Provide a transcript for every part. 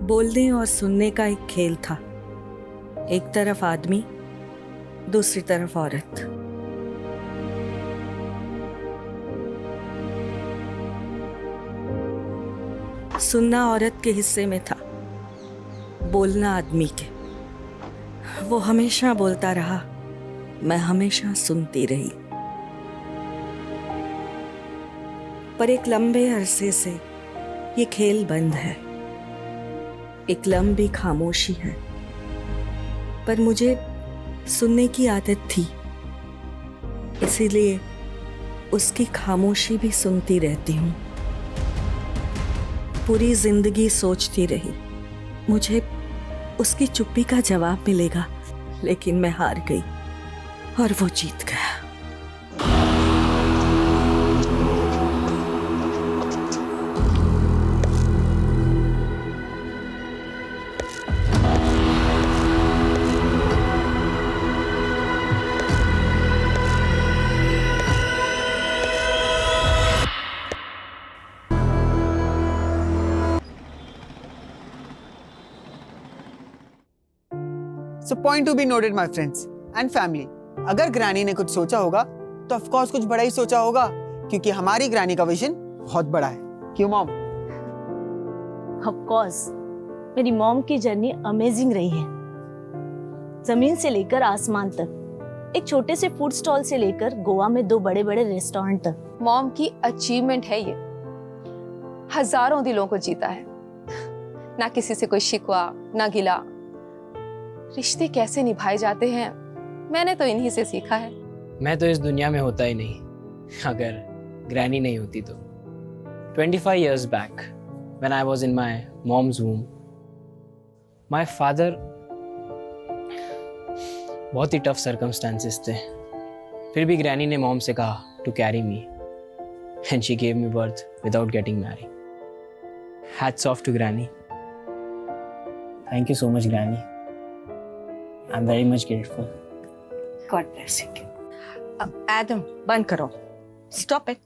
बोलने और सुनने का एक खेल था। एक तरफ आदमी, दूसरी तरफ औरत। सुनना औरत के हिस्से में था, बोलना आदमी के। वो हमेशा बोलता रहा, मैं हमेशा सुनती रही। पर एक लंबे अरसे से ये खेल बंद है। एक लंबी खामोशी है। पर मुझे सुनने की आदत थी, इसीलिए उसकी खामोशी भी सुनती रहती हूँ। पूरी जिंदगी सोचती रही मुझे उसकी चुप्पी का जवाब मिलेगा, लेकिन मैं हार गई और वो जीत गया। So point to be noted, my friends and family. अगर ग्रैनी ने कुछ सोचा होगा तो ऑफ कोर्स कुछ बड़ा ही सोचा होगा, क्योंकि हमारी ग्रैनी का विजन बहुत बड़ा है। क्यों मॉम? ऑफ कोर्स मेरी मॉम की जर्नी अमेजिंग रही है। जमीन से लेकर आसमान तक, एक छोटे से फूड स्टॉल से लेकर गोवा में 2 बड़े-बड़े रेस्टोरेंट तक। मॉम की अचीवमेंट है ये। हजारों दिलों को जीता है, ना किसी से कोई शिकवा ना गिला। रिश्ते कैसे निभाए जाते हैं मैंने तो इन्हीं से सीखा है। मैं तो इस दुनिया में होता ही नहीं अगर ग्रैनी नहीं होती तो। 25 years back when I was in my mom's womb, my father, बहुत ही टफ circumstances थे, फिर भी ग्रैनी ने मॉम से कहा to carry me and she gave me birth without getting married. Hats off to Granny. Thank you so much, Granny. I'm very much grateful. God bless you. Adam, बंद करो। Stop it.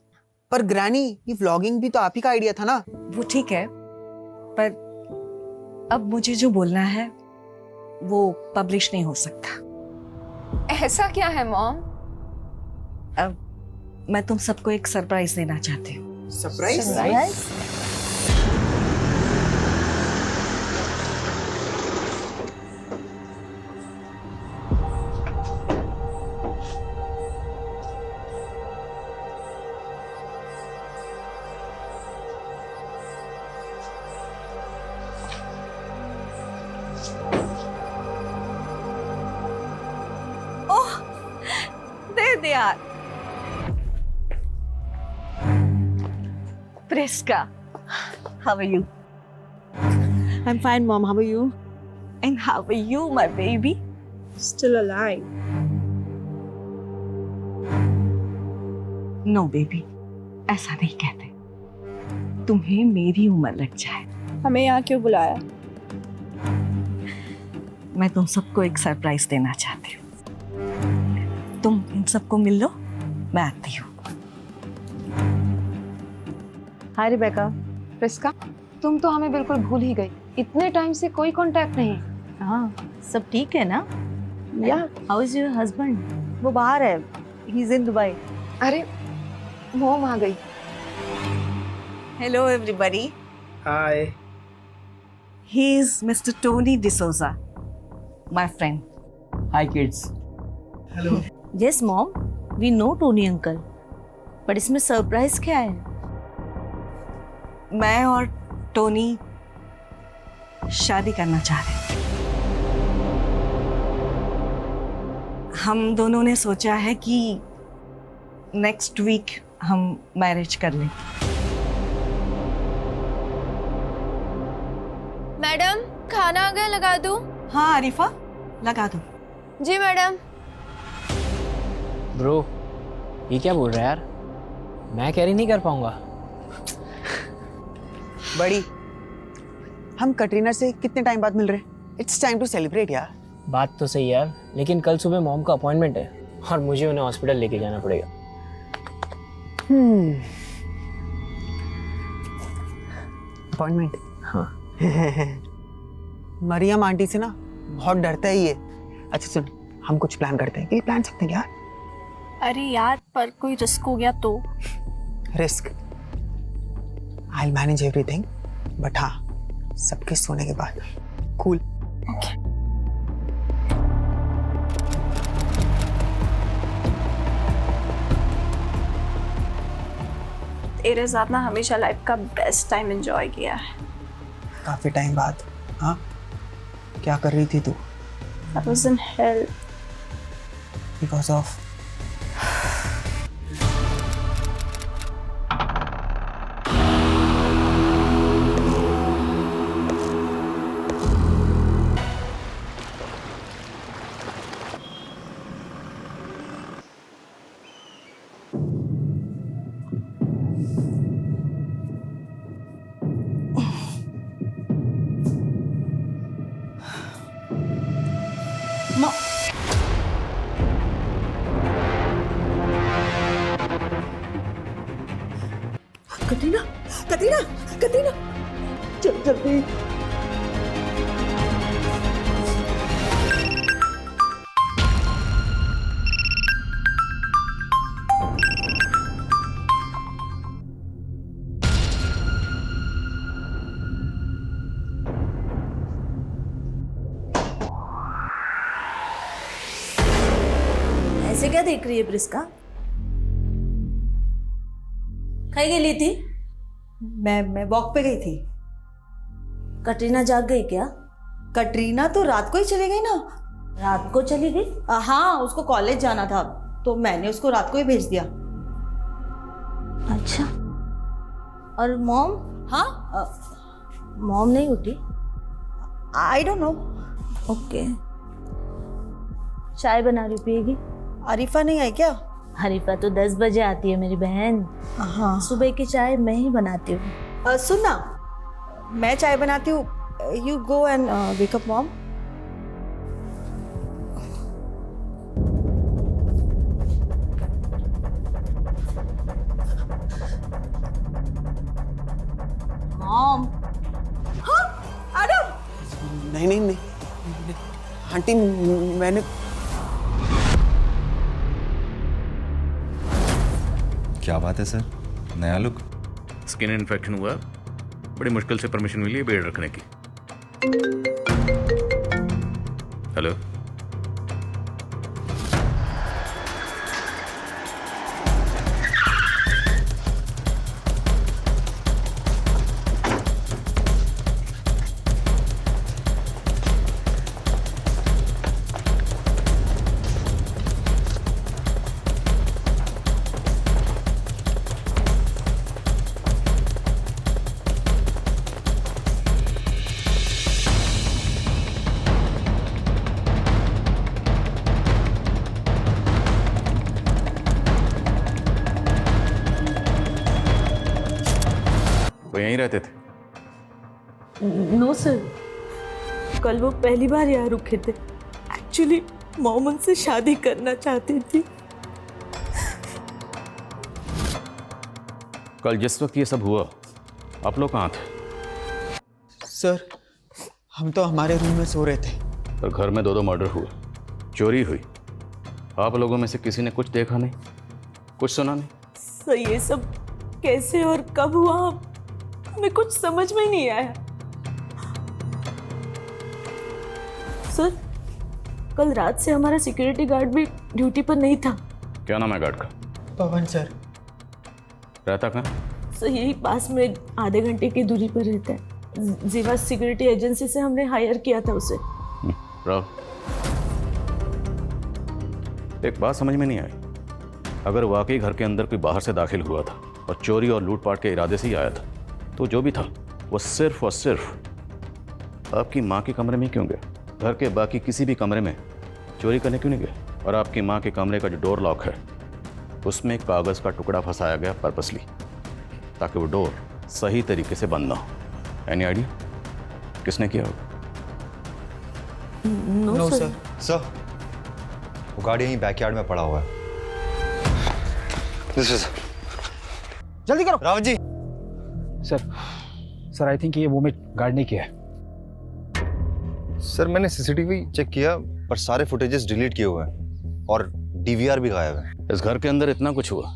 पर granny, ये vlogging भी तो आप ही का idea था ना? वो ठीक है, पर अब मुझे जो बोलना है वो पब्लिश नहीं हो सकता। ऐसा क्या है मॉम? अब मैं तुम सबको एक सरप्राइज देना चाहती हूँ। सरप्राइज? दे यार। Priska, how are you? I'm fine, Mom. How are you? And how are you, my baby? Still alive. No, baby, ऐसा नहीं कहते। तुम्हें मेरी उम्र लग जाए। हमें यहाँ क्यों बुलाया? मैं तुम सबको एक सरप्राइज देना चाहती हूँ। तुम इन सबको मिल लो, मैं आती हूँ। हाय रिबेका। प्रिस्का, तुम तो हमें बिल्कुल भूल ही गई। इतने टाइम से कोई कांटेक्ट नहीं। हाँ, सब ठीक है ना? या हाउ इज योर हस्बैंड? वो बाहर है। He is in Dubai. अरे मॉम आ गई। Hello, everybody. Hi. He is Mr. Tony D'Souza, my friend. Hi kids. Yes mom, we know Tony uncle, पर इसमें सरप्राइज क्या है? मैं और टोनी शादी करना चाह रहे हैं। हम दोनों ने सोचा है कि नेक्स्ट वीक हम मैरिज कर लें। मैडम, खाना आ गया, लगा दूं? हाँ आरिफा, लगा दो। जी मैडम। ब्रो, ये क्या बोल रहा है यार? मैं कैरी नहीं कर पाऊंगा। बड़ी, हम कटरीना से कितने टाइम बाद मिल रहे हैं? इट्स टाइम टू सेलिब्रेट यार। बात तो सही यार, लेकिन कल सुबह मॉम का अपॉइंटमेंट है और मुझे उन्हें हॉस्पिटल लेके जाना पड़ेगा। अपॉइंटमेंट? हाँ। मरियम आंटी से ना बहुत डरता है ये। अच्छा सुन, हम कुछ प्लान करते हैं। ये प्लान सकते हैं यार? अरे यार, पर कोई रिस्क हो गया तो? Risk I will manage everything, but हाँ सबके सोने के बाद। कूल। तेरे साथ ना हमेशा लाइफ का बेस्ट टाइम एंजॉय किया है। काफी टाइम बाद। हाँ, क्या कर रही थी तू? I was in hell. Because of Katrina, Katrina, Katrina, चल जल्दी। ऐसे क्या देख रही है प्रिस्का? कहीं गेली थी? मैं वॉक पे गई थी। कटरीना जाग गई क्या? कटरीना तो रात को ही चली गई ना। रात को चली गई? हाँ, उसको कॉलेज जाना था तो मैंने उसको रात को ही भेज दिया। अच्छा। और मॉम? हाँ, मॉम नहीं उठी? I don't know. ओके। चाय बना रही, पिएगी? आरिफा नहीं आई क्या? हरीफा तो 10 बजे आती है मेरी बहन। हाँ। सुबह की चाय मैं ही बनाती हूँ। सुन ना, मैं चाय बनाती हूँ, you go and wake up mom. Mom. हाँ, आदम। नहीं नहीं नहीं आंटी, मैंने क्या बात है सर, नया लुक? स्किन इन्फेक्शन हुआ, बड़ी मुश्किल से परमिशन मिली है बेड रखने की। हेलो, वो यहीं रहते थे? नो सर, कल वो पहली बार यहाँ रुके थे। एक्चुअली मॉम उनसे शादी करना चाहती थी। कल जिस वक्त ये सब हुआ आप लोग कहाँ थे? सर, हम तो हमारे रूम में सो रहे थे। और घर में 2 मर्डर हुए, चोरी हुई, आप लोगों में से किसी ने कुछ देखा नहीं, कुछ सुना नहीं? सर ये सब कैसे और कब हुआ हमें कुछ समझ में नहीं आया। सर कल रात से हमारा सिक्योरिटी गार्ड भी ड्यूटी पर नहीं था। क्या नाम है गार्ड का? पवन सर। रहता कहाँ? सर यही पास में आधे घंटे की दूरी पर रहता है। जीवा सिक्योरिटी एजेंसी से हमने हायर किया था उसे। राव, एक बात समझ में नहीं आई, अगर वाकई घर के अंदर कोई बाहर से दाखिल हुआ था और चोरी और लूटपाट के इरादे से ही आया था, तो जो भी था वो सिर्फ और सिर्फ आपकी माँ के कमरे में क्यों गया? घर के बाकी किसी भी कमरे में चोरी करने क्यों नहीं गया? और आपकी माँ के कमरे का जो डोर लॉक है उसमें एक कागज़ का टुकड़ा फंसाया गया पर्पसली, ताकि वो डोर सही तरीके से बंद ना हो। एनी आइडिया किसने किया होगा? No sir. सर, वो गाड़ी यहीं बैकयार्ड में पड़ा हुआ है। जल्दी करो। Rawat ji. Sir I think ये वो में गार्ड ने किया है। सर मैंने सीसीटीवी चेक किया पर सारे फुटेजेस डिलीट किए हुए हैं और डीवीआर भी गायब है। इस घर के अंदर इतना कुछ हुआ,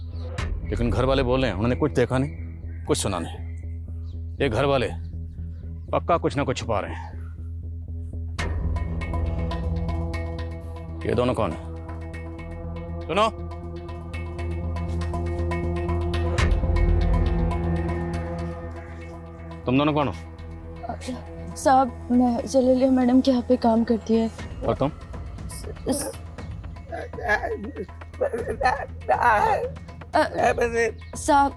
लेकिन घर वाले बोल रहे हैं उन्होंने कुछ देखा नहीं, कुछ सुना नहीं। ये घर वाले पक्का कुछ ना कुछ छुपा रहे हैं। ये दोनों कौन है? सुनो, तुम दोनों कौन हो? साहब मैं जलीलिया मैडम के यहाँ पे काम करती है। और तुम? साहब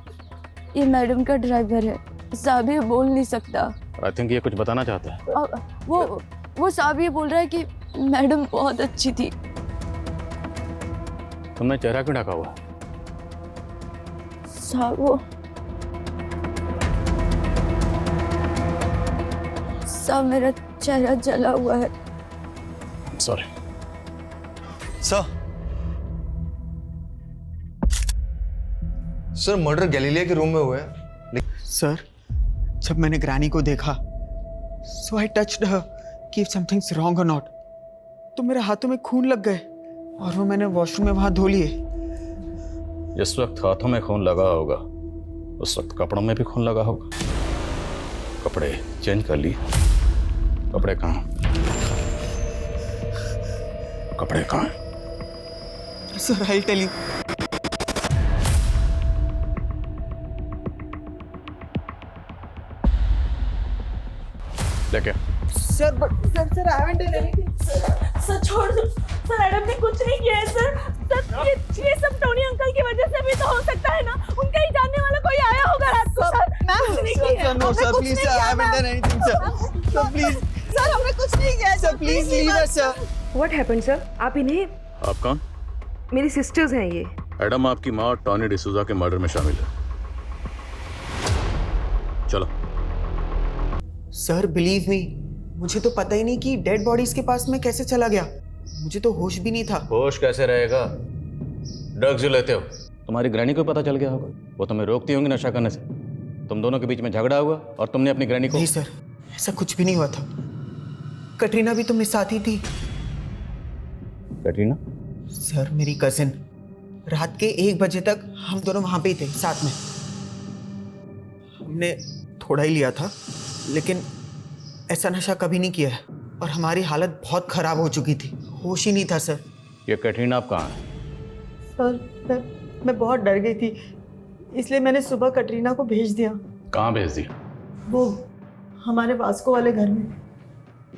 ये मैडम का ड्राइवर है। साहब ये बोल नहीं सकता। आई थिंक ये कुछ बताना चाहता है। वो साहब ये बोल रहा है कि मैडम बहुत अच्छी थी। तुमने चेहरा क्यों ढका हुआ? साहब वो साहब मेरा चेहरा जला हुआ है। सॉरी सर मर्डर गैलीलिया के रूम में हुआ है। सर जब मैंने ग्रैनी को देखा सो आई टच्ड हर कि समथिंग्स रॉन्ग और नॉट, तो मेरे हाथों में खून लग गए और वो मैंने वॉशरूम में वहां धो लिए। जिस वक्त हाथों में खून लगा होगा उस वक्त कपड़ों में भी खून लगा होगा। कपड़े चेंज कर लिए? कपड़े कहाँ? कपड़े कहाँ हैं? Sir I tell you. लेके sir sir I haven't done anything. Sir छोड़ दो सर, मैडम ने कुछ नहीं किया है सर। सर ये सब टोनी अंकल की वजह से भी तो हो सकता है ना। उनका ही जानने वाला कोई आया होगा रात को। सर कुछ नहीं किया। Sir no sir please sir, I haven't done anything sir. Sir please sir हमने कुछ नहीं किया sir, please leave us sir. What happened sir? आप इन्हें? आप कौन? मेरी सिस्टर्स हैं ये। एडम आपकी माँ टॉनी डिसूजा के मर्डर में शामिल है। चलो। सर बिलीव मी, मुझे तो पता ही नहीं कि डेड बॉडीज के पास में कैसे चला गया। मुझे तो होश भी नहीं था। होश कैसे रहेगा? ड्रग्स जो लेते हो। तुम्हारी ग्रैनी को पता चल गया होगा, वो तुम्हें रोकती होंगी नशा करने से। तुम दोनों के बीच में झगड़ा हुआ और तुमने अपनी ग्रैनी को। नहीं सर, ऐसा कुछ भी नहीं हुआ था। कटरीना भी तो मेरे साथ ही थी। कटरीना? सर मेरी कजिन, रात के 1 बजे तक हम दोनों वहां पे ही थे साथ में। हमने थोड़ा ही लिया था, लेकिन ऐसा नशा कभी नहीं किया है और हमारी हालत बहुत खराब हो चुकी थी। होश ही नहीं था सर। ये कटरीना आप कहाँ है? सर मैं बहुत डर गई थी, इसलिए मैंने सुबह कटरीना को भेज दिया। कहाँ भेज दिया? वो हमारे वास्को वाले घर में।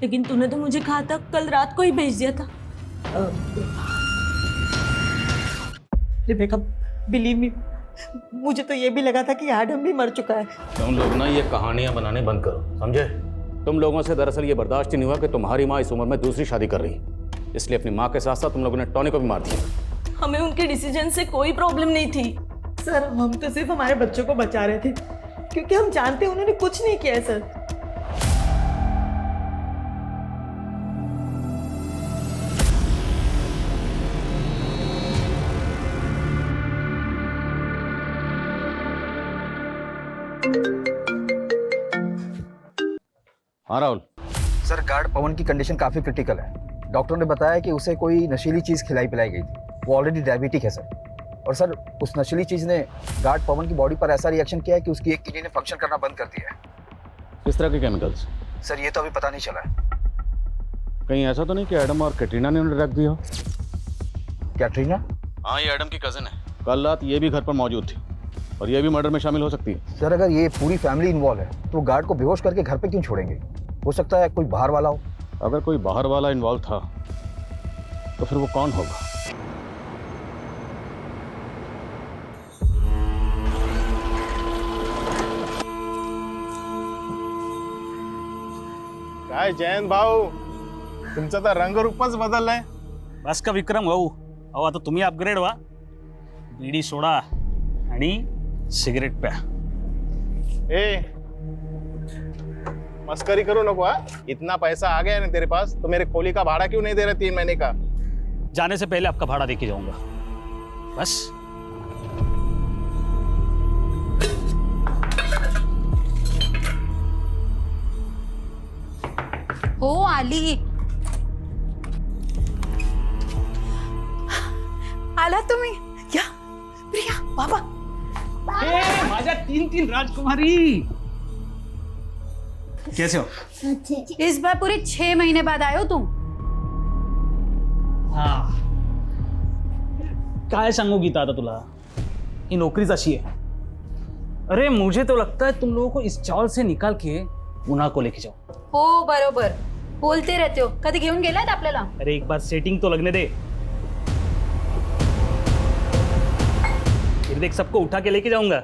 लेकिन तूने तो मुझे कहा था कल रात को ही भेज दिया था। रिबेका बिलीव मी, मुझे तो ये भी लगा था कि एडम भी मर चुका है। तुम लोग ना ये कहानियां बनाने बंद करो, समझे? तुम लोगों से दरअसल ये बर्दाश्त ही नहीं हुआ कि तुम्हारी माँ इस उम्र में दूसरी शादी कर रही है, इसलिए अपनी माँ के साथ साथ तुम लोगों ने टॉनी को भी मार दिया। हमें उनके डिसीजन से कोई प्रॉब्लम नहीं थी सर। हम तो सिर्फ हमारे बच्चों को बचा रहे थे, क्योंकि हम जानते हैं उन्होंने कुछ नहीं किया है सर। हाँ राहुल। सर गार्ड पवन की कंडीशन काफी क्रिटिकल है। डॉक्टर ने बताया कि उसे कोई नशीली चीज खिलाई पिलाई गई थी। वो ऑलरेडी डायबिटिक है सर। और सर उस नशीली चीज ने गार्ड पवन की बॉडी पर ऐसा रिएक्शन किया है कि उसकी एक किडनी ने फंक्शन करना बंद कर दिया है। किस तरह के केमिकल्स? सर ये तो अभी पता नहीं चला है। कहीं ऐसा तो नहीं कि एडम और कैटरीना ने उन्हें रख दिया हो? कैटरीना? हाँ ये एडम की कजिन है। कल रात ये भी घर पर मौजूद थी और ये भी मर्डर में शामिल हो सकती है। सर अगर ये पूरी फैमिली इन्वॉल्व है तो गार्ड को बेहोश करके घर पे क्यों छोड़ेंगे? हो सकता है कोई बाहर वाला हो। अगर कोई बाहर वाला इन्वॉल्व था तो फिर वो कौन होगा? काय जयंत भाऊ, तुमचा तर रंगरूपच बदललाय. बस का विक्रम भाऊ, अहो आता तुम्ही अपग्रेड व्हा. बीडी सोडा आणि सिगरेट प्या. ए मस्करी करो नको. इतना पैसा आ गया ना तेरे पास तो मेरे खोली का भाड़ा क्यों नहीं दे रहे 3 महीने का? जाने से पहले आपका भाड़ा देके जाऊंगा बस. हो आली. आला तुम्ही. या प्रिया बाबा. माझ्या 3 राजकुमारी. कैसे हो? इस बार पूरे 6 महीने बाद आए हो तुम. हा. काय सांगू गीता आता तुला, ही नौकरीच अशी आहे. अरे मुझे तो लगता है तुम लोगों को इस चावल से निकाल के मुना को लेके जाओ. हो बरोबर बोलते रहते हो. कधी घेऊन गेलात आपल्याला? अरे एक बार सेटिंग तो लगने दे. फिर देख सबको उठा के लेके जाऊंगा.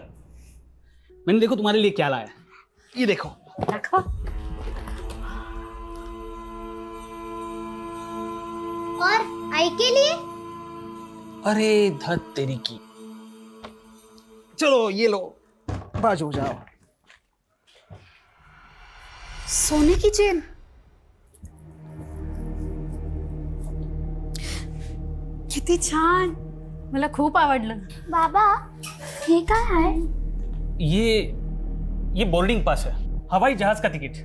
मैंने देखो तुम्हारे लिए क्या लाया. ये देखो. दाखवा. और आई के लिए? अरे धत तेरी की. चलो ये लो, बाजू जाओ. सोने की चेन. किती छान. मला खूप आवडलं. बाबा हे काय आहे? ये बोर्डिंग पास है, हवाई जहाज का टिकट.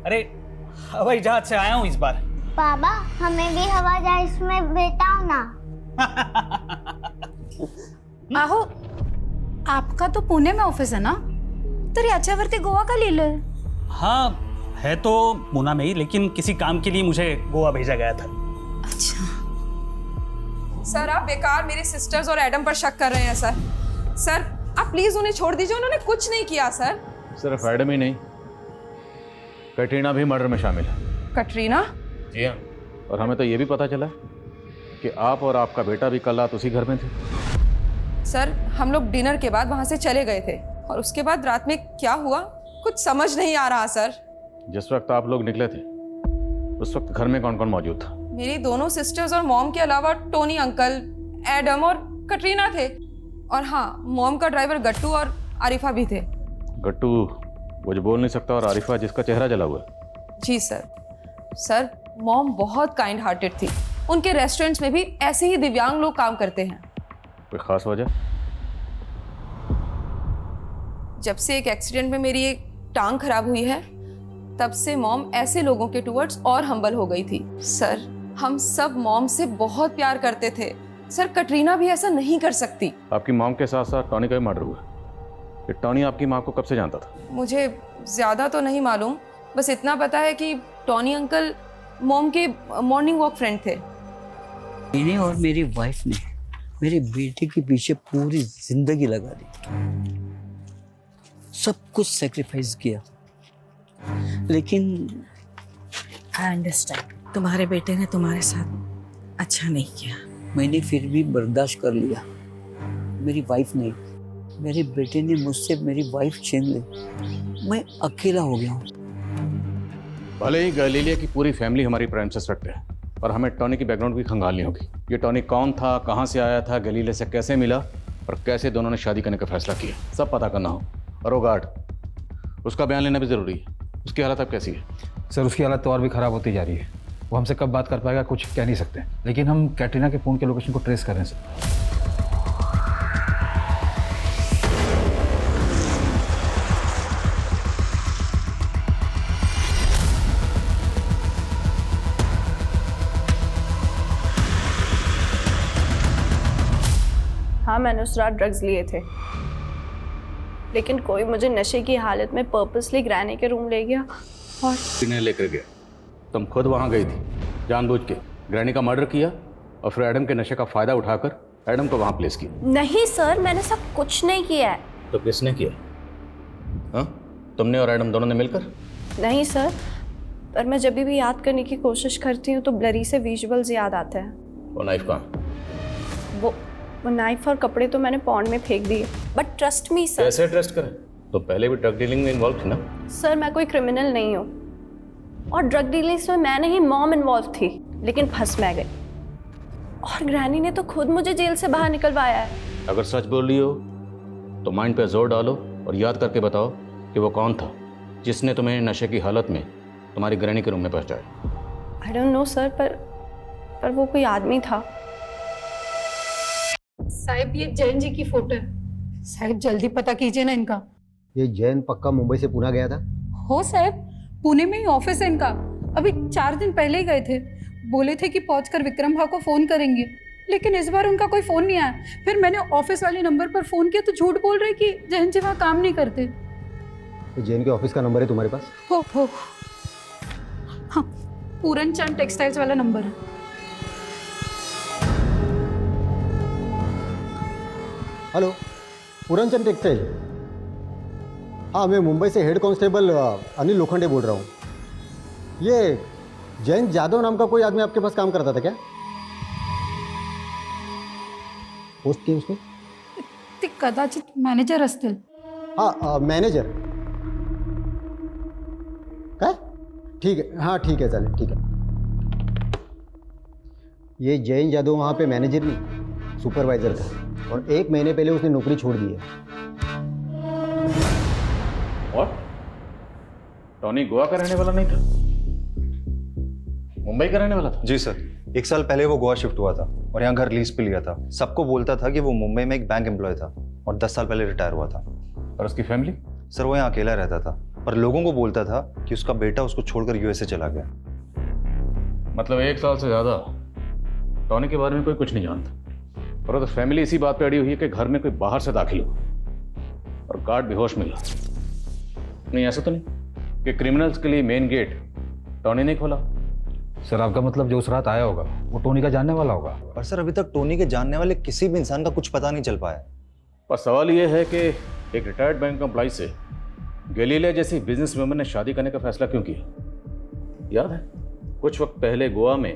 अरे हवाई जहाज से आया हूं इस बार. बाबा हमें भी हवा जहाज में बैठाओ ना. आहो आपका तो पुणे में ऑफिस है ना, तर याच्यावरती गोवा का लिहिलंय? हाँ है तो मुना में ही, लेकिन किसी काम के लिए मुझे गोवा भेजा गया था. अच्छा. सर आप बेकार मेरे सिस्टर्स और एडम पर शक कर रहे हैं सर. सर आप प्लीज उन्हें छोड़ दीजिए, उन्होंने कुछ नहीं किया सर. सिर्फ एडम ही नहीं, कैटरीना भी मर्डर में शामिल है. कटरीना? जी हाँ. और हमें तो ये भी पता चला कि आप और आपका बेटा भी कल रात उसी घर में थे. सर हम लोग डिनर के बाद वहां से चले गए थे और उसके बाद रात में क्या हुआ कुछ समझ नहीं आ रहा सर. जिस वक्त आप लोग निकले थे उस वक्त घर में कौन कौन मौजूद था? मेरी दोनों सिस्टर्स और मॉम के अलावा टोनी अंकल, एडम और कटरीना थे. और हाँ मॉम का ड्राइवर गट्टू और आरिफा भी थे. गट्टू वो जो बोल नहीं सकता, और आरिफा जिसका चेहरा जला हुआ है. जी सर. सर मॉम बहुत काइंड हार्टेड थी. उनके रेस्टोरेंट्स में भी ऐसे ही दिव्यांग लोग काम करते हैं. कोई खास वजह? जब से एक एक्सीडेंट में मेरी एक टांग खराब हुई है तब से मॉम ऐसे लोगों के टुवर्ड्स और हम्बल हो गई थी. सर हम सब मॉम से बहुत प्यार करते थे. सर कटरीना भी ऐसा नहीं कर सकती. आपकी मॉम के साथ साथ टॉनी का भी मर्डर हुआ. ये टॉनी आपकी माँ को कब से जानता था? मुझे ज़्यादा तो नहीं मालूम, बस इतना पता है कि टॉनी अंकल मॉम के मॉर्निंग वॉक फ्रेंड थे. इन्हें और मेरी वाइफ ने मेरे बेटे के पीछे पूरी जिंदगी लगा दी. सब कुछ सेक्रीफाइस किया, लेकिन आई अंडरस्टैंड. तुम्हारे बेटे ने तुम्हारे साथ अच्छा नहीं किया. मैंने फिर भी बर्दाश्त कर लिया. मेरी वाइफ नहीं, मेरे बेटे ने मुझसे मेरी वाइफ छीन ली. मैं अकेला हो गया हूँ. भले ही गैलीलिया की पूरी फैमिली हमारी प्राइंसेस रखते हैं, और हमें टॉनी की बैकग्राउंड भी खंगालनी होगी. ये टॉनी कौन था, कहाँ से आया था, गैलीलिया से कैसे मिला, और कैसे दोनों ने शादी करने का फैसला किया, सब पता करना हो. और वो गार्ड, उसका बयान लेना भी ज़रूरी है. उसकी हालत अब कैसी है? सर उसकी हालत तो और भी ख़राब होती जा रही है. वो हमसे कब बात कर पाएगा कुछ कह नहीं सकते, लेकिन हम कैटरीना के फ़ोन के लोकेशन को ट्रेस कर रहे हैं सर. हाँ मैंने उस रात ड्रग्स लिए थे, लेकिन कोई मुझे नशे की हालत में पर्पसली ग्रैनी के रूम ले गया और इन्हें लेकर गया. तुम खुद वहाँ गई थी जानबूझ के, ग्रैनी का मर्डर किया और फिर एडम के नशे का फ़ायदा उठाकर एडम को वहाँ प्लेस किया. नहीं सर मैंने सब कुछ नहीं किया है. तो किसने किया? हाँ तुमने और एडम दोनों ने मिलकर? नहीं सर, पर मैं जब भी याद करने की कोशिश करती हूँ तो ब्लरी से विजुअल्स याद आते हैं. वो नाइफ कहाँ? वो नाइफ और कपड़े तो मैंने पॉन्ड में फेंक दिए. But trust me sir. कैसे ट्रस्ट करें? तो पहले भी ड्रग डीलिंग में इन्वॉल्व थी ना? सर मैं कोई क्रिमिनल नहीं हूँ, और ड्रग डीलिंग्स में मैं नहीं मॉम इन्वॉल्व थी, लेकिन फंस मैं गई. और ग्रैनी ने तो खुद मुझे जेल से बाहर निकलवाया है. अगर सच बोल रही हो तो माइंड पे जोर डालो और याद करके बताओ कि वो कौन था जिसने तुम्हें नशे की हालत में तुम्हारी ग्रैनी के रूम में पहुंचाया. आई डोंट नो सर, पर वो कोई आदमी था. साहिब ये जैन जी की फोटो है. साहिब जल्दी पता कीजिए ना इनका. ये जैन पक्का मुंबई से पुणे गया था? हो साहब, पुणे में ही ऑफिस है इनका। अभी 4 दिन पहले ही गए थे, बोले थे कि पहुंचकर विक्रम भाई को फोन करेंगे, लेकिन इस बार उनका कोई फोन नहीं आया। फिर मैंने ऑफिस वाले नंबर पर फोन किया तो झूठ बोल रहे कि जैन जी वहाँ काम नहीं करते। तो जैन के ऑफिस का नंबर है तुम्हारे पास? हो हाँ, पूरन चंद टेक्सटाइल्स वाला नंबर है। Hello, Puran Chand textile. हाँ, मैं मुंबई से हेड कांस्टेबल अनिल लोखंडे बोल रहा हूँ। ये जयंत जाधव नाम का कोई आदमी आपके पास काम करता था क्या? पोस्ट की उसने? ते कदाचित मॅनेजर असतील। हाँ, मॅनेजर काय? ठीक है, हाँ ठीक है, चालेल, ठीक है। ये जयंत जाधव वहाँ पे मैनेजर नहीं, सुपरवाइजर था और 1 महीने पहले उसने नौकरी छोड़ दी है। और टॉनी गोवा का रहने वाला नहीं था, मुंबई का रहने वाला था? जी सर, 1 साल पहले वो गोवा शिफ्ट हुआ था और यहाँ घर लीज पे लिया था। सबको बोलता था कि वो मुंबई में एक बैंक एम्प्लॉय था और 10 साल पहले रिटायर हुआ था। और उसकी फैमिली? सर वो यहाँ अकेला रहता था, पर लोगों को बोलता था कि उसका बेटा उसको छोड़कर यूएसए चला गया। मतलब 1 साल से ज्यादा टॉनी के बारे में कोई कुछ नहीं जानता, और तो फैमिली इसी बात पे अड़ी हुई है कि घर में कोई बाहर से दाखिल हुआ और गार्ड बेहोश मिला। नहीं, ऐसा तो नहीं कि क्रिमिनल्स के लिए मेन गेट टॉनी ने खोला? सर आपका मतलब जो उस रात आया होगा वो टोनी का जानने वाला होगा? पर सर अभी तक टोनी के जानने वाले किसी भी इंसान का कुछ पता नहीं चल पाया। पर सवाल यह है कि एक रिटायर्ड बैंक एम्प्लॉय से गैलीलिया जैसी बिजनेस वुमन ने शादी करने का फैसला क्यों किया? याद है कुछ वक्त पहले गोवा में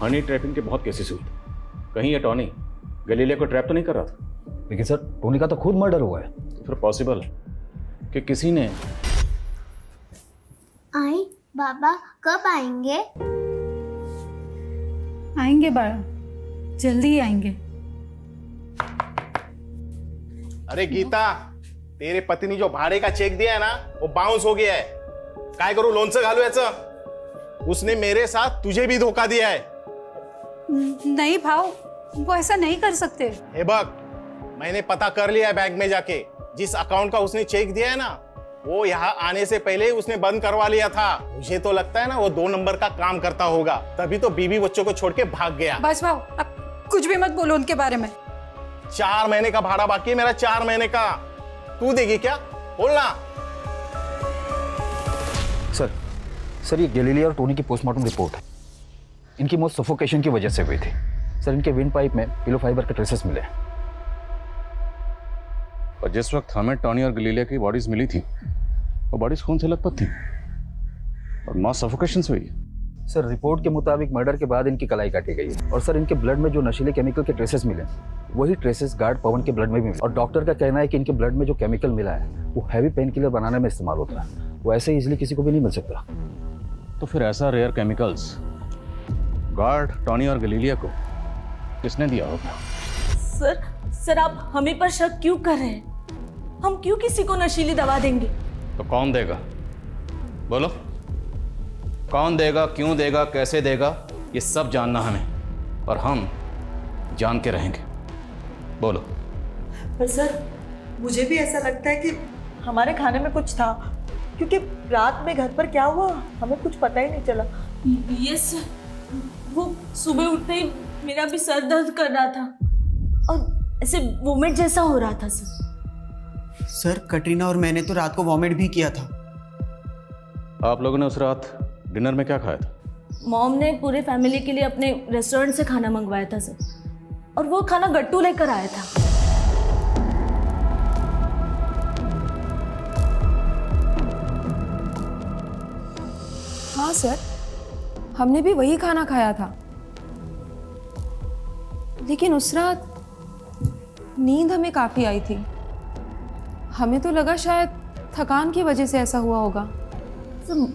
हनी ट्रैपिंग के बहुत केसेस हुए थे। कहीं ये टॉनी गैलीलिया को ट्रैप तो नहीं कर रहा था? लेकिन सर टोनी का तो खुद मर्डर हुआ है। तो फिर पॉसिबल है कि किसी ने। आई बाबा कब आएंगे? आएंगे बाळा, जल्दी ही आएंगे। अरे गीता, तेरे पति ने जो भाड़े का चेक दिया है ना वो बाउंस हो गया है। काय करू, लोणचं घालू याचं? उसने मेरे साथ तुझे भी धोखा दिया है। नहीं भाव, वो ऐसा नहीं कर सकते। हे बघ, मैंने पता कर लिया है बैंक में जाके, जिस अकाउंट का उसने चेक दिया है ना वो यहाँ आने से पहले उसने बंद करवा लिया था। मुझे तो लगता है ना वो 2 नंबर का काम करता होगा, तभी तो बीवी बच्चों को छोड़ के भाग गया। बस भाव, अब कुछ भी मत बोलो उनके बारे में। 4 महीने का भाड़ा बाकी है मेरा, 4 महीने का। तू देगी क्या? बोलना। सर ये गैलीलिया और टोनी की पोस्टमार्टम रिपोर्ट है। इनकी मौत सफोकेशन की वजह से हुई थी। सर इनके विंड पाइप में पिलो फाइबर के ट्रेसेस मिले। और जिस वक्त हमें टॉनी और गैलीलिया की बॉडीज मिली थी वो बॉडीज खून से लथपथ थी और मौत सफोकेशन से हुई है। सर रिपोर्ट के मुताबिक मर्डर के बाद इनकी कलाई काटी गई है। और सर इनके ब्लड में जो नशीले केमिकल के ट्रेसेस मिले वही ट्रेसेस गार्ड पवन के ब्लड में भी मिले। और डॉक्टर का कहना है कि इनके ब्लड में जो केमिकल मिला है वो हैवी पेन किलर बनाने में इस्तेमाल होता है, वो ऐसे इजीली किसी को भी नहीं मिल सकता। तो फिर ऐसा रेयर केमिकल्स गार्ड टॉनी और गैलीलिया को किसने दिया होगा? सर आप हमें पर शक क्यों कर रहे हैं? हम क्यों किसी को नशीली दवा देंगे? तो कौन देगा? बोलो, कौन देगा, क्यों देगा, कैसे देगा, ये सब जानना हमें, और हम जान के रहेंगे। बोलो। पर सर मुझे भी ऐसा लगता है कि हमारे खाने में कुछ था, क्योंकि रात में घर पर क्या हुआ हमें कुछ पता ही नहीं चला। यस, वो सुबह उठते ही मेरा भी सर दर्द कर रहा था और ऐसे वोमिट जैसा हो रहा था। सर कटरीना और मैंने तो रात को वॉमिट भी किया था। आप लोगों ने उस रात डिनर में क्या खाया था? मॉम ने पूरे फैमिली के लिए अपने रेस्टोरेंट से खाना मंगवाया था सर, और वो खाना गट्टू लेकर आया था। हाँ सर, हमने भी वही खाना खाया था, लेकिन उस रात नींद हमें काफ़ी आई थी। हमें तो लगा शायद थकान की वजह से ऐसा हुआ होगा। सर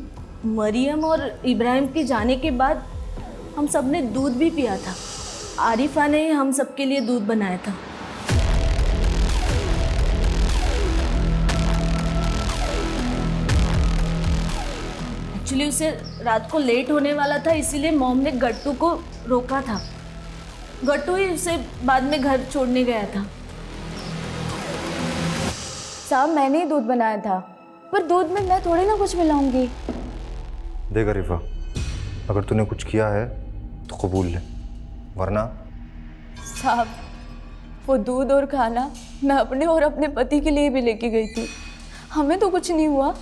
मरियम और इब्राहिम के जाने के बाद हम सब ने दूध भी पिया था। आरिफा ने हम सबके लिए दूध बनाया था। एक्चुअली उसे रात को लेट होने वाला था, इसीलिए मॉम ने गट्टू को रोका था। गट्टू ही उसे बाद में घर छोड़ने गया था। साहब मैंने ही दूध बनाया था, पर दूध में मैं थोड़ी ना कुछ मिलाऊंगी। देख अरीफा, अगर तूने कुछ किया है तो कबूल ले, वरना साहब, वो दूध और खाना मैं अपने और अपने पति के लिए भी लेके गई थी, हमें तो कुछ नहीं हुआ।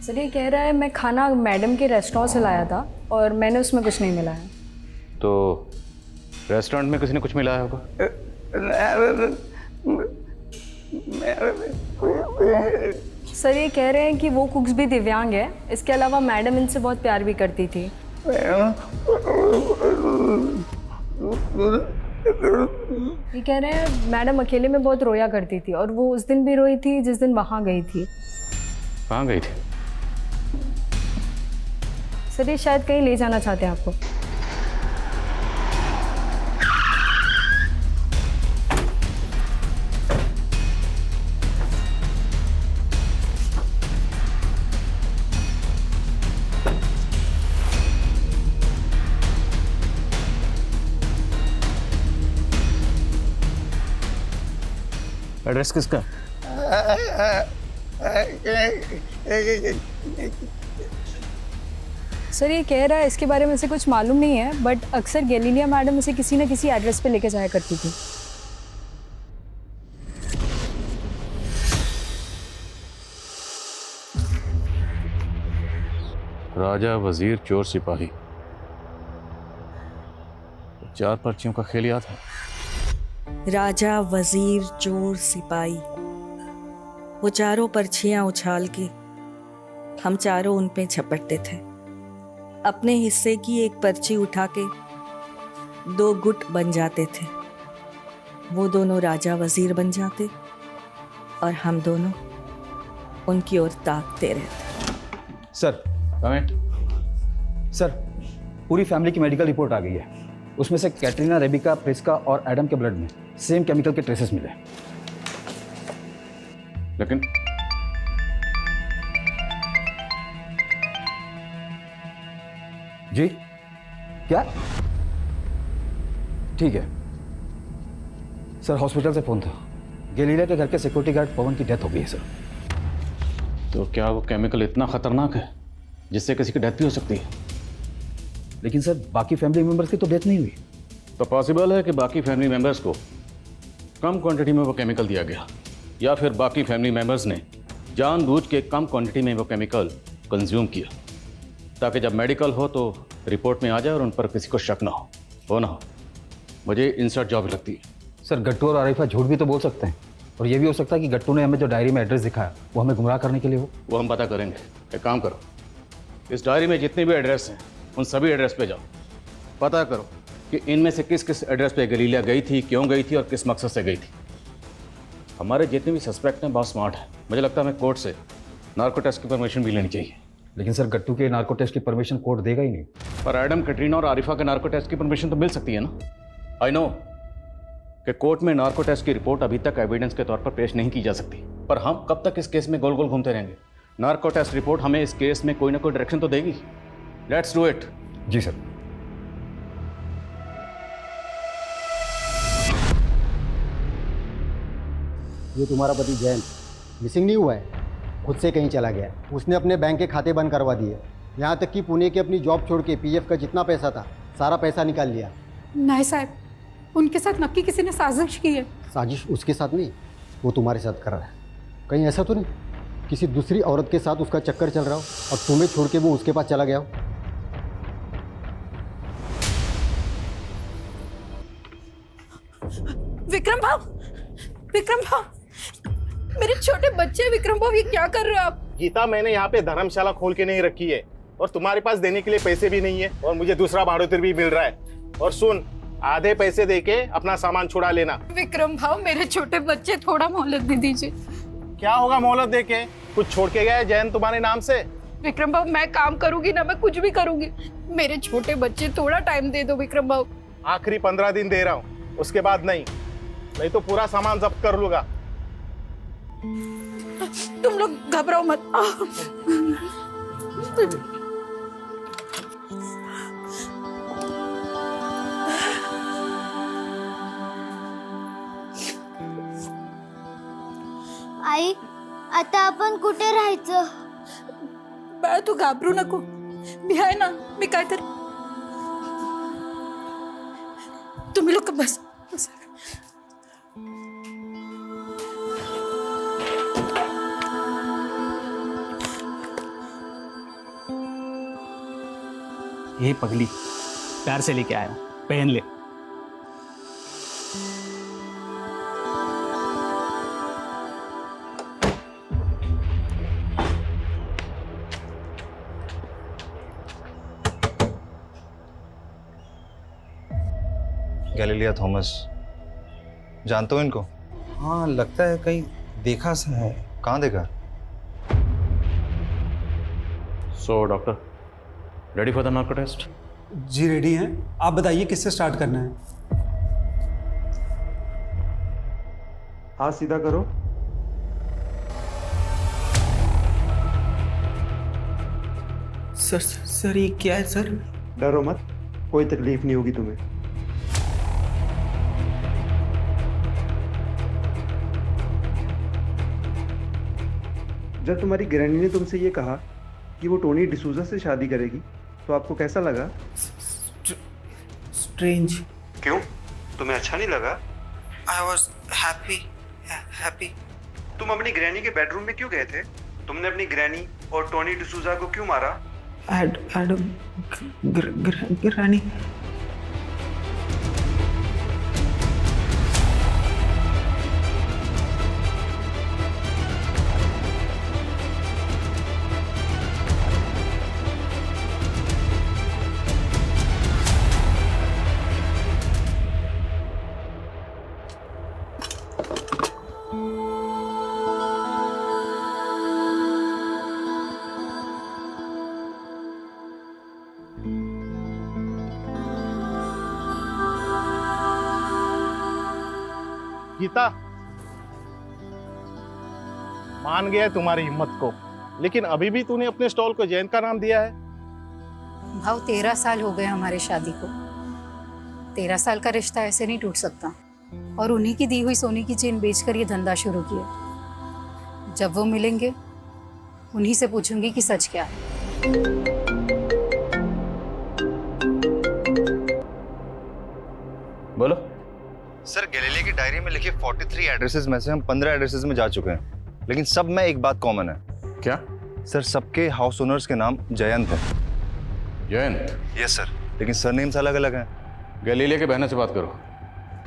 सर ये कह रहा है मैं खाना मैडम के रेस्टोरेंट से लाया था और मैंने उसमें कुछ नहीं मिलाया। तो रेस्टोरेंट में किसी ने कुछ मिलाया होगा। सर ये कह रहे हैं कि वो कुक्स भी दिव्यांग है, इसके अलावा मैडम इनसे बहुत प्यार भी करती थी। ये कह रहे हैं मैडम अकेले में बहुत रोया करती थी और वो उस दिन भी रोई थी जिस दिन वहाँ गई थी। कहाँ गई थी? सर ये शायद कहीं ले जाना चाहते हैं आपको। एड्रेस किसका? सर ये कह रहा है इसके बारे में से कुछ मालूम नहीं है, बट अक्सर गैलीलिया मैडम इसे किसी न किसी एड्रेस पे लेके जाया करती थी। राजा, वजीर, चोर, सिपाही, 4 पर्चियों का खेल याद है? राजा, वजीर, चोर, सिपाही, वो चारों पर्चियां उछाल के हम चारों उन पे झपटते थे। अपने हिस्से की एक पर्ची उठा के 2 गुट बन जाते थे। वो दोनों राजा वजीर बन जाते और हम दोनों उनकी ओर ताकते रहते। सर सर, पूरी फैमिली की मेडिकल रिपोर्ट आ गई है। उसमें से कैटरीना, रेबिका, प्रिस्का और एडम के ब्लड में सेम केमिकल के ट्रेसेस मिले। लेकिन जी क्या? ठीक है सर, हॉस्पिटल से फोन था। गैलीलिया के घर के सिक्योरिटी गार्ड पवन की डेथ हो गई है सर। तो क्या वो केमिकल इतना खतरनाक है जिससे किसी की डेथ भी हो सकती है? लेकिन सर बाकी फैमिली मेंबर्स की तो डेथ नहीं हुई। तो पॉसिबल है कि बाकी फैमिली मेंबर्स को कम क्वांटिटी में वो केमिकल दिया गया, या फिर बाकी फैमिली मेंबर्स ने जानबूझ के कम क्वांटिटी में वो केमिकल कंज्यूम किया, ताकि जब मेडिकल हो तो रिपोर्ट में आ जाए और उन पर किसी को शक ना हो ना हो। मुझे इंसर्ट जॉब लगती है। सर गट्टू और आरिफा झूठ भी तो बोल सकते हैं, और ये भी हो सकता है कि गट्टू ने हमें जो डायरी में एड्रेस दिखाया वो हमें गुमराह करने के लिए हो। वो हम पता करेंगे। एक काम करो, इस डायरी में जितने भी एड्रेस हैं उन सभी एड्रेस पे जाओ, पता करो कि इनमें से किस किस एड्रेस पे गैलीलिया गई थी, क्यों गई थी और किस मकसद से गई थी। हमारे जितने भी सस्पेक्ट हैं बहुत स्मार्ट हैं। मुझे लगता है हमें कोर्ट से नार्को टेस्ट की परमिशन भी लेनी चाहिए। लेकिन सर गट्टू के नार्को टेस्ट की परमिशन कोर्ट देगा ही नहीं। पर एडम, कैटरीना और आरिफा के नार्को टेस्ट की परमिशन तो मिल सकती है ना। आई नो कि कोर्ट में नार्को टेस्ट की रिपोर्ट अभी तक एविडेंस के तौर पर पेश नहीं की जा सकती, पर हम कब तक इस केस में गोल गोल घूमते रहेंगे? नार्को टेस्ट रिपोर्ट हमें इस केस में कोई ना कोई डायरेक्शन तो देगी। Let's do it. जी सर। ये तुम्हारा पति जैन मिसिंग नहीं हुआ है, खुद से कहीं चला गया है। उसने अपने बैंक के खाते बंद करवा दिए, यहाँ तक कि पुणे की अपनी जॉब छोड़ के पीएफ का जितना पैसा था सारा पैसा निकाल लिया। नहीं साहब, उनके साथ नक्की किसी ने साजिश की है। साजिश उसके साथ नहीं, वो तुम्हारे साथ कर रहा है। कहीं ऐसा तो नहीं किसी दूसरी औरत के साथ उसका चक्कर चल रहा हो और तुम्हें छोड़ के वो उसके पास चला गया हो? विक्रम भाव, मेरे छोटे बच्चे विक्रम भाव, ये क्या कर रहे हो आप? गीता, मैंने यहाँ पे धर्मशाला खोल के नहीं रखी है और तुम्हारे पास देने के लिए पैसे भी नहीं है और मुझे दूसरा भाड़ोतर भी मिल रहा है। और सुन, आधे पैसे देके अपना सामान छुड़ा लेना। विक्रम भाव, मेरे छोटे बच्चे, थोड़ा मोहलत दे दीजिए। क्या होगा मोहलत देके? कुछ छोड़ के गया है जैन तुम्हारे नाम से? विक्रम भाव, मैं काम करूंगी ना, मैं कुछ भी करूंगी। मेरे छोटे बच्चे, थोड़ा टाइम दे दो विक्रम भाव। आखिरी 15 दिन दे रहा हूँ, उसके बाद नहीं तो पूरा सामान जब्त कर लूंगा। तुम लोग घबराओ मत। आई आता आपण कुठे राहायचं? बाळा तू घाबरू नको, मी आहे ना, मी काय तर. तुम्ही लोक बस. ये पगली प्यार से लेके आया, पहन ले. गैलीलिया थॉमस, जानते हो इनको? हाँ लगता है कहीं देखा सा है. कहाँ देखा? So doctor, ready for the narco test? जी रेडी हैं. आप बताइए किससे स्टार्ट करना है? हाथ सीधा करो. सर ये क्या है सर? डरो मत, कोई तकलीफ नहीं होगी तुम्हें. जब तुम्हारी ग्रैनी ने तुमसे ये कहा कि वो टोनी डिसूजा से शादी करेगी तो आपको कैसा लगा? स्ट्रेंज. क्यों, तुम्हें अच्छा नहीं लगा? I was happy. तुम अपनी ग्रैनी के बेडरूम में क्यों गए थे? तुमने अपनी ग्रैनी और टोनी डिसूजा को क्यों मारा? ग्रैनी. गीता, मान गया तुम्हारी हिम्मत को, लेकिन अभी भी तूने अपने स्टॉल को जयंत का नाम दिया है. भाव 13 साल हो गए हमारे शादी को. 13 साल का रिश्ता ऐसे नहीं टूट सकता. और उन्हीं की दी हुई सोने की चेन बेचकर ये धंधा शुरू किया. जब वो मिलेंगे उन्हीं से पूछूंगी कि सच क्या है. बोलो. सर गैलीलिया की डायरी में लिखे 43 एड्रेसेस में से हम 15 एड्रेसेस में जा चुके हैं, लेकिन सब में एक बात कॉमन है. क्या? सर सबके हाउस ओनर्स के नाम जयंत है. जयंत? यस सर, लेकिन सरनेम्स अलग अलग हैं. गैलीलिया के बहनों से बात करो,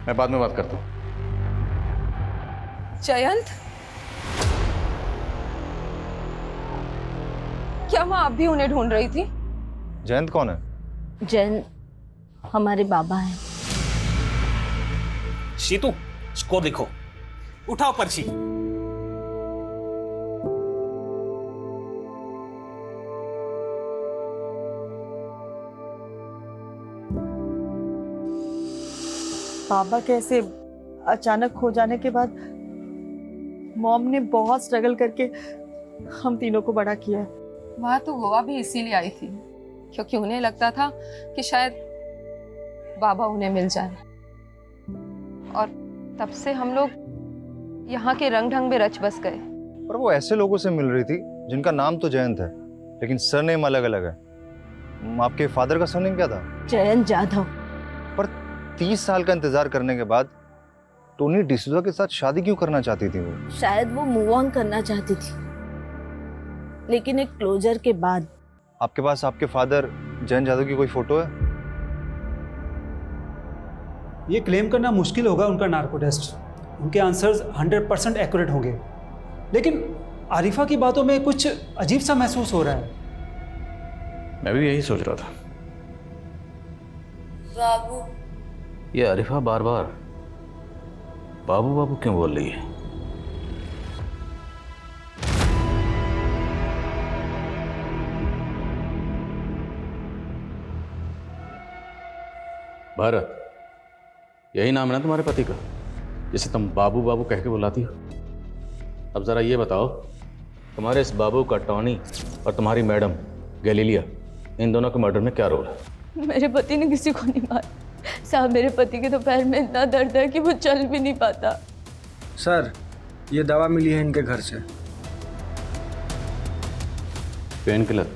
मैं बाद में बात करता हूँ. जयंत, क्या माँ अब भी उन्हें ढूंढ रही थी? जयंत कौन है? जयंत हमारे बाबा हैं. शीतू, स्कोर लिखो, उठाओ पर्ची. पापा कैसे अचानक खो जाने के बाद मॉम ने बहुत स्ट्रगल करके हम तीनों को बड़ा किया है. वहाँ तो गोवा भी इसीलिए आई थी क्योंकि उन्हें लगता था कि शायद बाबा उन्हें मिल जाए. और तब से हम लोग यहाँ के रंग ढंग में रच बस गए. पर वो ऐसे लोगों से मिल रही थी जिनका नाम तो जयंत है, लेकिन सरनेम अलग अलग है. आपके फादर का सरनेम क्या था? जयंत जाधव. पर 30 साल का इंतजार करने के बाद टोनी डिसूजा के साथ शादी क्यों करना चाहती थी वो? शायद वो मूव ऑन करना चाहती थी, लेकिन एक क्लोजर के बाद. आपके पास आपके फादर जयंत जाधव की कोई फोटो है? ये क्लेम करना मुश्किल होगा उनका नार्को टेस्ट. उनके आंसर्स 100% एक्यूरेट होंगे, लेकिन आरिफा की बातों में कुछ अजीब सा महसूस हो रहा है. मैं भी यही सोच रहा था. बाबू. ये आरिफा बार बार बाबू बाबू क्यों बोल रही है? भारत, यही नाम है ना तुम्हारे पति का, जिसे तुम बाबू बाबू कह के बुलाती हो? अब जरा ये बताओ, तुम्हारे इस बाबू का टॉनी और तुम्हारी मैडम गैलीलिया, इन दोनों के मर्डर में क्या रोल है? मेरे पति ने किसी को नहीं मारा साहब. मेरे पति के तो पैर में इतना दर्द है कि वो चल भी नहीं पाता. सर ये दवा मिली है इनके घर से। Pain killer?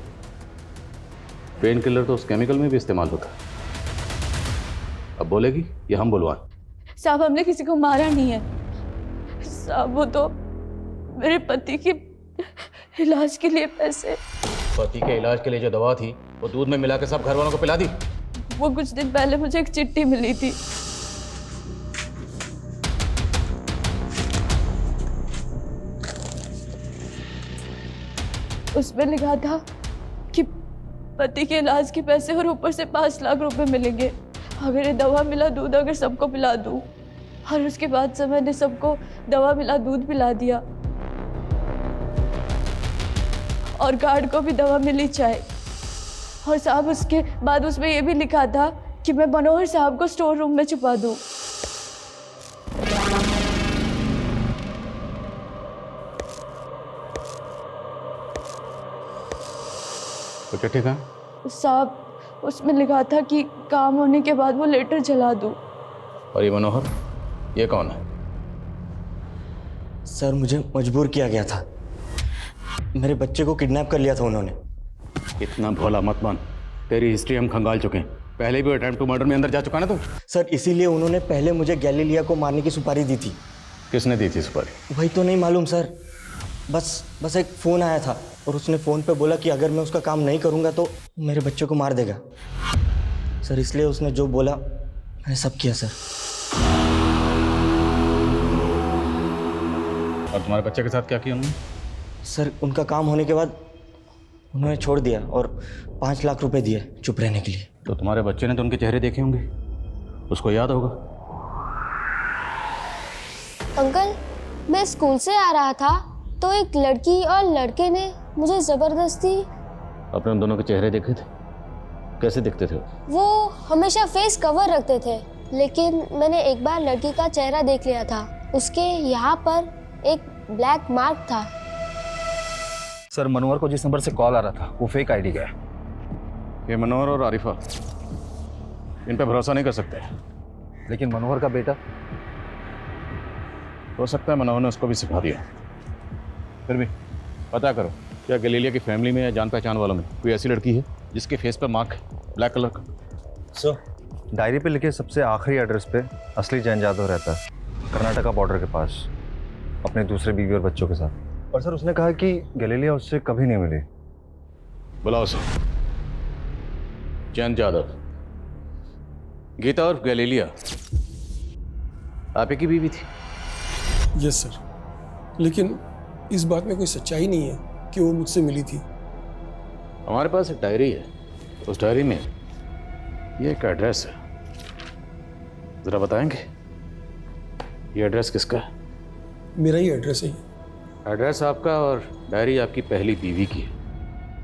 पेन किलर तो उस केमिकल में भी इस्तेमाल होता है। अब बोलेगी या हम बुलवाएं? साहब हमने किसी को मारा नहीं है साहब, वो तो मेरे पति के इलाज के लिए पैसे। पति के इलाज के लिए जो दवा थी वो दूध में मिला के सब घर वालों को पिला दी? वो कुछ दिन पहले मुझे एक चिट्ठी मिली थी। उसमें लिखा था कि पति के इलाज के पैसे और ऊपर से 5 लाख रुपए मिलेंगे अगर ये दवा मिला दूध अगर सबको पिला दूं। और उसके बाद से मैंने सबको दवा मिला दूध पिला दिया और गार्ड को भी दवा मिली चाय। और साहब उसके बाद उसमें ये भी लिखा था कि मैं मनोहर साहब को स्टोर रूम में छुपा दूं। तो चिट्ठी कहाँ? साहब उसमें लिखा था कि काम होने के बाद वो लेटर जला दूं। और ये मनोहर, ये कौन है? सर मुझे मजबूर किया गया था, मेरे बच्चे को किडनैप कर लिया था उन्होंने। इतना भोला मत बन, तेरी हिस्ट्री हम खंगाल चुके हैं। पहले भी अटेम्प्ट टू मर्डर में अंदर जा चुका ना तू? सर इसीलिए उन्होंने पहले मुझे गैलीलिया को मारने की सुपारी दी थी। किसने दी थी सुपारी? वही तो नहीं मालूम सर, बस एक फ़ोन आया था और उसने फ़ोन पे बोला कि अगर मैं उसका काम नहीं करूँगा तो मेरे बच्चे को मार देगा। सर इसलिए उसने जो बोला मैंने सब किया सर। और तुम्हारे बच्चे के साथ क्या किया उन्होंने? सर उनका काम होने के बाद उन्होंने छोड़ दिया और 5 लाख रुपए दिए चुप रहने के लिए। तो तुम्हारे बच्चे ने तो उनके चेहरे देखे होंगे, उसको याद होगा। अंकल मैं स्कूल से आ रहा था तो एक लड़की और लड़के ने मुझे जबरदस्ती। अपने उन दोनों के चेहरे देखे थे? कैसे दिखते थे? वो हमेशा फेस कवर रखते थे, लेकिन मैंने एक बार लड़की का चेहरा देख लिया था, उसके यहाँ पर एक ब्लैक मार्क था। सर मनोहर को जिस नंबर से कॉल आ रहा था वो फेक आईडी का है। ये मनोहर और आरिफा, इन पे भरोसा नहीं कर सकते। लेकिन मनोहर का बेटा? हो सकता है मनोहर ने उसको भी सिखा दिया। फिर भी पता करो, क्या गैलीलिया की फैमिली में या जान पहचान वालों में कोई ऐसी लड़की है जिसके फेस पर मार्क है ब्लैक कलर का? सर डायरी पे लिखे सबसे आखिरी एड्रेस पे असली जैन जादव रहता है, कर्नाटका बॉर्डर के पास, अपने दूसरे बीवी और बच्चों के साथ। और सर उसने कहा कि गैलीलिया उससे कभी नहीं मिली। बुलाओ उसे। जैन जादव, गीता और गैलीलिया आप ही की बीवी थी? यस सर, लेकिन इस बात में कोई सच्चाई नहीं है कि वो मुझसे मिली थी। हमारे पास एक डायरी है, उस डायरी में ये एक एड्रेस है, जरा बताएंगे ये एड्रेस किसका है? मेरा ही एड्रेस है। एड्रेस आपका और डायरी आपकी पहली बीवी की है,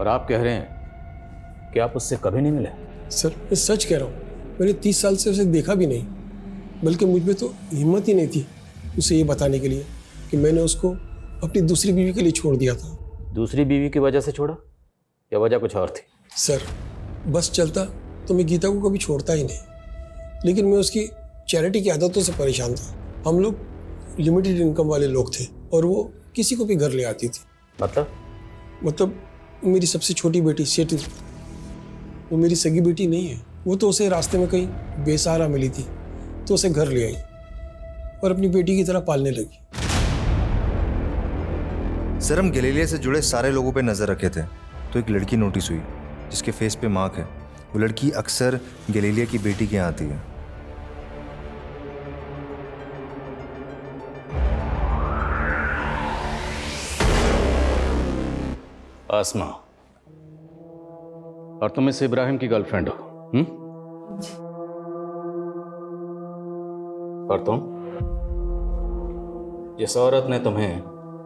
और आप कह रहे हैं कि आप उससे कभी नहीं मिले? सर मैं सच कह रहा हूँ, मैंने 30 साल से उसे देखा भी नहीं, बल्कि मुझ में तो हिम्मत ही नहीं थी उसे ये बताने के लिए कि मैंने उसको अपनी दूसरी बीवी के लिए छोड़ दिया था। दूसरी बीवी की वजह से छोड़ा या वजह कुछ और थी? सर बस चलता तो मैं गीता को कभी छोड़ता ही नहीं, लेकिन मैं उसकी चैरिटी की आदतों से परेशान था। हम लोग लिमिटेड इनकम वाले लोग थे और वो किसी को भी घर ले आती थी। मतलब मेरी सबसे छोटी बेटी सेठी, वो मेरी सगी बेटी नहीं है, वो तो उसे रास्ते में कहीं बेसहारा मिली थी तो उसे घर ले आई और अपनी बेटी की तरह पालने लगी। सर हम गैलीलिया से जुड़े सारे लोगों पे नजर रखे थे तो एक लड़की नोटिस हुई जिसके फेस पे मार्क है। वो लड़की अक्सर गैलीलिया की बेटी के यहाँ आती है। आसमा, और तुम इस इब्राहिम की गर्लफ्रेंड हो? और तुम, जिस औरत ने तुम्हें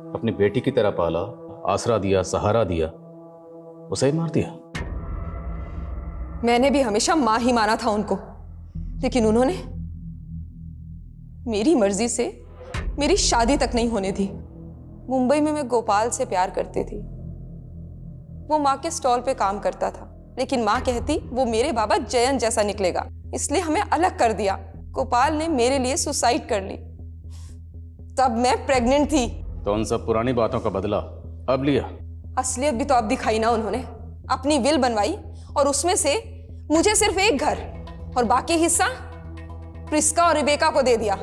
अपनी बेटी की तरह पाला, आसरा दिया, सहारा दिया, उसे ही मार दिया? मैंने भी हमेशा माँ ही माना था उनको, लेकिन उन्होंने मेरी मर्जी से मेरी शादी तक नहीं होने दी। मुंबई में मैं गोपाल से प्यार करती थी, वो माँ के स्टॉल पे काम करता था, लेकिन माँ कहती वो मेरे बाबा जयंत जैसा निकलेगा, इसलिए हमें अलग कर दिया। गोपाल ने मेरे लिए सुसाइड कर ली। तब मैं प्रेग्नेंट थी। तो उन सब पुरानी बातों का बदला अब लिया? असलियत भी तो अब दिखाई ना उन्होंने। अपनी विल बनवाई और उसमें से मुझे सिर्फ एक घर और बाकी हिस्सा प्रिस्का और रिबेका को दे दिया।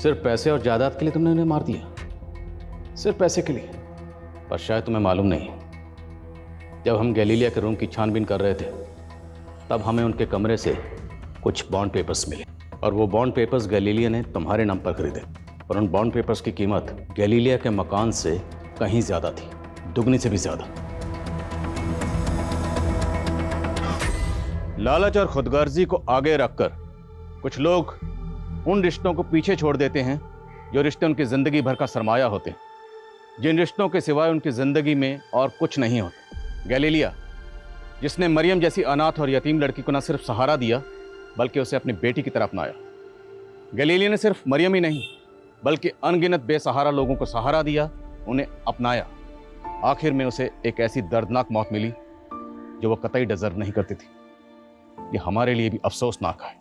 सिर्फ पैसे और जायदाद के लिए तुमने उन्हें मार दिया? सिर्फ पैसे के लिए? पर शायद तुम्हें मालूम नहीं, जब हम गैलीलिया के रूम की छानबीन कर रहे थे तब हमें उनके कमरे से कुछ बॉन्ड पेपर्स मिले और वो बॉन्ड पेपर्स गैलीलिया ने तुम्हारे नाम पर खरीदे और उन बॉन्ड पेपर्स की कीमत गैलीलिया के मकान से कहीं ज्यादा थी, दुगनी से भी ज्यादा। लालच और खुदगर्जी को आगे रखकर कुछ लोग उन रिश्तों को पीछे छोड़ देते हैं जो रिश्ते उनकी जिंदगी भर का सरमाया होते हैं, जिन रिश्तों के सिवाय उनकी जिंदगी में और कुछ नहीं होता। गैलीलिया, जिसने मरियम जैसी अनाथ और यतीम लड़की को न सिर्फ सहारा दिया बल्कि उसे अपनी बेटी की तरफ अपनाया। गैलीलिया ने सिर्फ मरियम ही नहीं बल्कि अनगिनत बेसहारा लोगों को सहारा दिया, उन्हें अपनाया। आखिर में उसे एक ऐसी दर्दनाक मौत मिली जो वो कतई डिजर्व नहीं करती थी। ये हमारे लिए भी अफसोसनाक है।